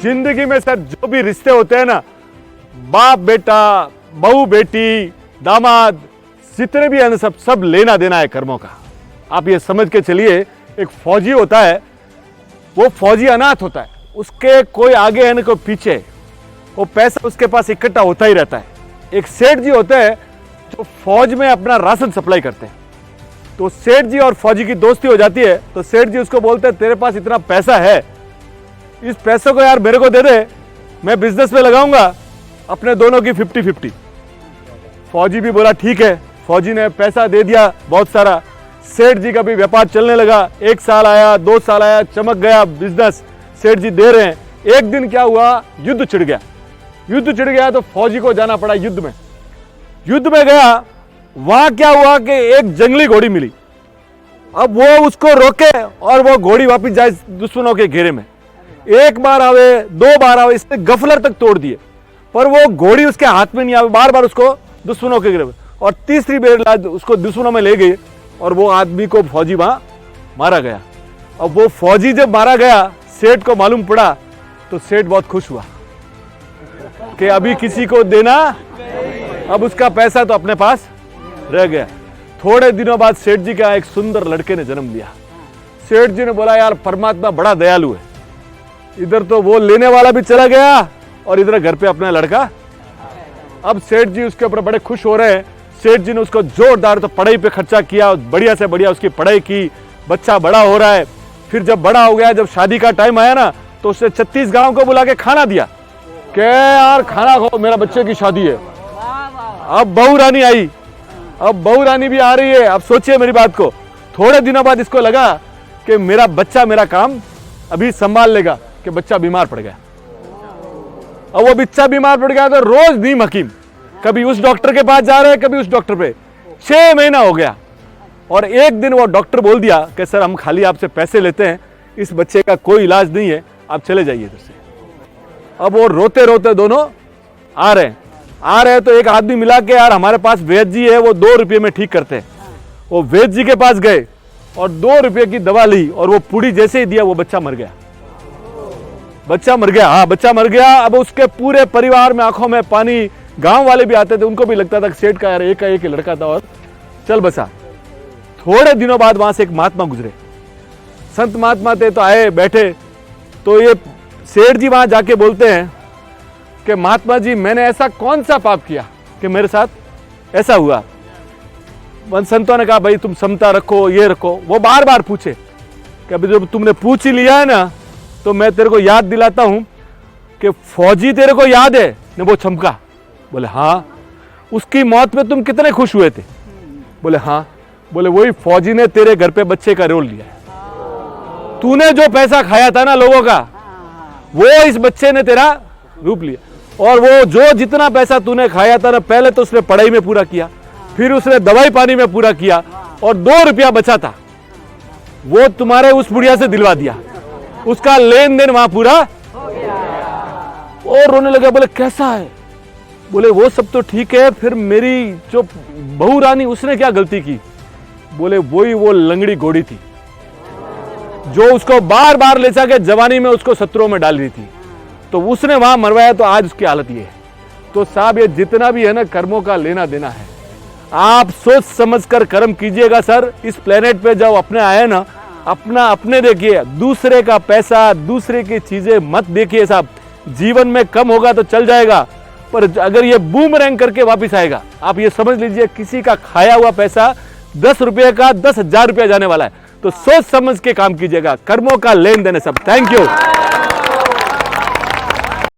जिंदगी में सर जो भी रिश्ते होते हैं ना, बाप बेटा, बहू बेटी, दामाद, जितने भी हैं सब लेना देना है कर्मों का। आप ये समझ के चलिए, एक फौजी होता है, वो फौजी अनाथ होता है, उसके कोई आगे है ना कोई पीछे, वो पैसा उसके पास इकट्ठा होता ही रहता है। एक सेठ जी होते हैं जो फौज में अपना राशन सप्लाई करते हैं। तो सेठ जी और फौजी की दोस्ती हो जाती है, तो सेठ जी उसको बोलते हैं तेरे पास इतना पैसा है, इस पैसे को यार मेरे को दे दे, मैं बिजनेस में लगाऊंगा, अपने दोनों की 50-50। फौजी भी बोला ठीक है, फौजी ने पैसा दे दिया बहुत सारा। सेठ जी का भी व्यापार चलने लगा, 1 साल आया, 2 साल आया, चमक गया बिजनेस, सेठ जी दे रहे हैं। एक दिन क्या हुआ, युद्ध छिड़ गया। युद्ध छिड़ गया तो फौजी को जाना पड़ा युद्ध में। युद्ध में गया, वहां क्या हुआ कि एक जंगली घोड़ी मिली। अब वो उसको रोके और वो घोड़ी वापस जाए दुश्मनों के घेरे में। 1 बार आवे, 2 बार आवे, इसने गफलर तक तोड़ दिए, पर वो घोड़ी उसके हाथ में नहीं आवे, बार बार उसको दुश्मनों के घेरे में। और तीसरी बार उसको दुश्मनों में ले गई और वो आदमी को फौजी वहां मारा गया। अब वो फौजी जब मारा गया, सेठ को मालूम पड़ा, तो सेठ बहुत खुश हुआ कि अभी किसी को देना, अब उसका पैसा तो अपने पास रह गया। थोड़े दिनों बाद सेठ जी का एक सुंदर लड़के ने जन्म लिया। सेठ जी ने बोला यार परमात्मा बड़ा दयालु है, इधर तो वो लेने वाला भी चला गया और इधर घर पे अपना लड़का। अब सेठ जी उसके ऊपर बड़े खुश हो रहे हैं। सेठ जी ने उसको जोरदार तो पढ़ाई पे खर्चा किया, बढ़िया से बढ़िया उसकी पढ़ाई की, बच्चा बड़ा हो रहा है। फिर जब बड़ा हो गया, जब शादी का टाइम आया ना, तो उसने 36 गांव को बुला के खाना दिया कि यार खाना खाओ, मेरा बच्चे की शादी है। अब बहू रानी आई, अब बहू रानी भी आ रही है। अब सोचिए मेरी बात को, थोड़े दिनों बाद इसको लगा कि मेरा बच्चा मेरा काम अभी संभाल लेगा, कि बच्चा बीमार पड़ गया। अब वो बच्चा बीमार पड़ गया तो रोज नीम हकीम, कभी उस डॉक्टर के पास जा रहे हैं, कभी उस डॉक्टर पे। 6 महीना हो गया और एक दिन वो डॉक्टर बोल दिया कि सर हम खाली आपसे पैसे लेते हैं, इस बच्चे का कोई इलाज नहीं है, आप चले जाइए इधर से। अब वो रोते रोते दोनों आ रहे हैं तो एक आदमी मिला के यार हमारे पास वैद्य जी है, वो 2 रुपये में ठीक करते हैं। वो वैद्य जी के पास गए और 2 रुपये की दवा ली और वो पूरी जैसे ही दिया, वो बच्चा मर गया। बच्चा मर गया, हाँ बच्चा मर गया। अब उसके पूरे परिवार में आंखों में पानी, गांव वाले भी आते थे, उनको भी लगता था सेठ का यार एक ही लड़का था और चल बसा। थोड़े दिनों बाद वहां से एक महात्मा गुजरे, संत महात्मा थे, तो आए बैठे, तो ये सेठ जी वहां जाके बोलते हैं कि महात्मा जी मैंने ऐसा कौन सा पाप किया कि मेरे साथ ऐसा हुआ। संतों ने कहा भाई तुम समता रखो, ये रखो। वो बार बार पूछे कि अभी जब तुमने पूछ ही लिया है ना, तो मैं तेरे को याद दिलाता हूं कि फौजी तेरे को याद है ने वो चमका। बोले हाँ। उसकी मौत में तुम कितने खुश हुए थे? बोले हाँ। बोले वही फौजी ने तेरे घर पे बच्चे का रोल लिया है। तूने जो पैसा खाया था ना लोगों का, वो इस बच्चे ने तेरा रूप लिया। और वो जो जितना पैसा तूने खाया था ना, पहले तो उसने पढ़ाई में पूरा किया, फिर उसने दवाई पानी में पूरा किया, और 2 रुपया बचा था वो तुम्हारे उस बुढ़िया से दिलवा दिया, उसका लेन देन वहां पूरा हो गया। और रोने लगे, बोले कैसा है? बोले वो सब तो ठीक है, फिर मेरी जो बहू रानी उसने क्या गलती की? बोले वही वो लंगड़ी घोड़ी थी जो उसको बार बार ले जाके जवानी में उसको शत्रुओं में डाल रही थी, तो उसने वहां मरवाया, तो आज उसकी हालत ये है। तो साहब ये जितना भी है ना कर्मों का लेना देना है, आप सोच समझ कर कर्म कीजिएगा सर। इस प्लेनेट पे जब अपने आए ना, अपना अपने देखिए, दूसरे का पैसा, दूसरे की चीजें मत देखिए साहब। जीवन में कम होगा तो चल जाएगा, पर अगर ये बूमरैंग करके वापस आएगा, आप ये समझ लीजिए किसी का खाया हुआ पैसा 10 रुपये का 10,000 रुपया जाने वाला है। तो सोच समझ के काम कीजिएगा, कर्मों का लेन देन है सब। Thank you.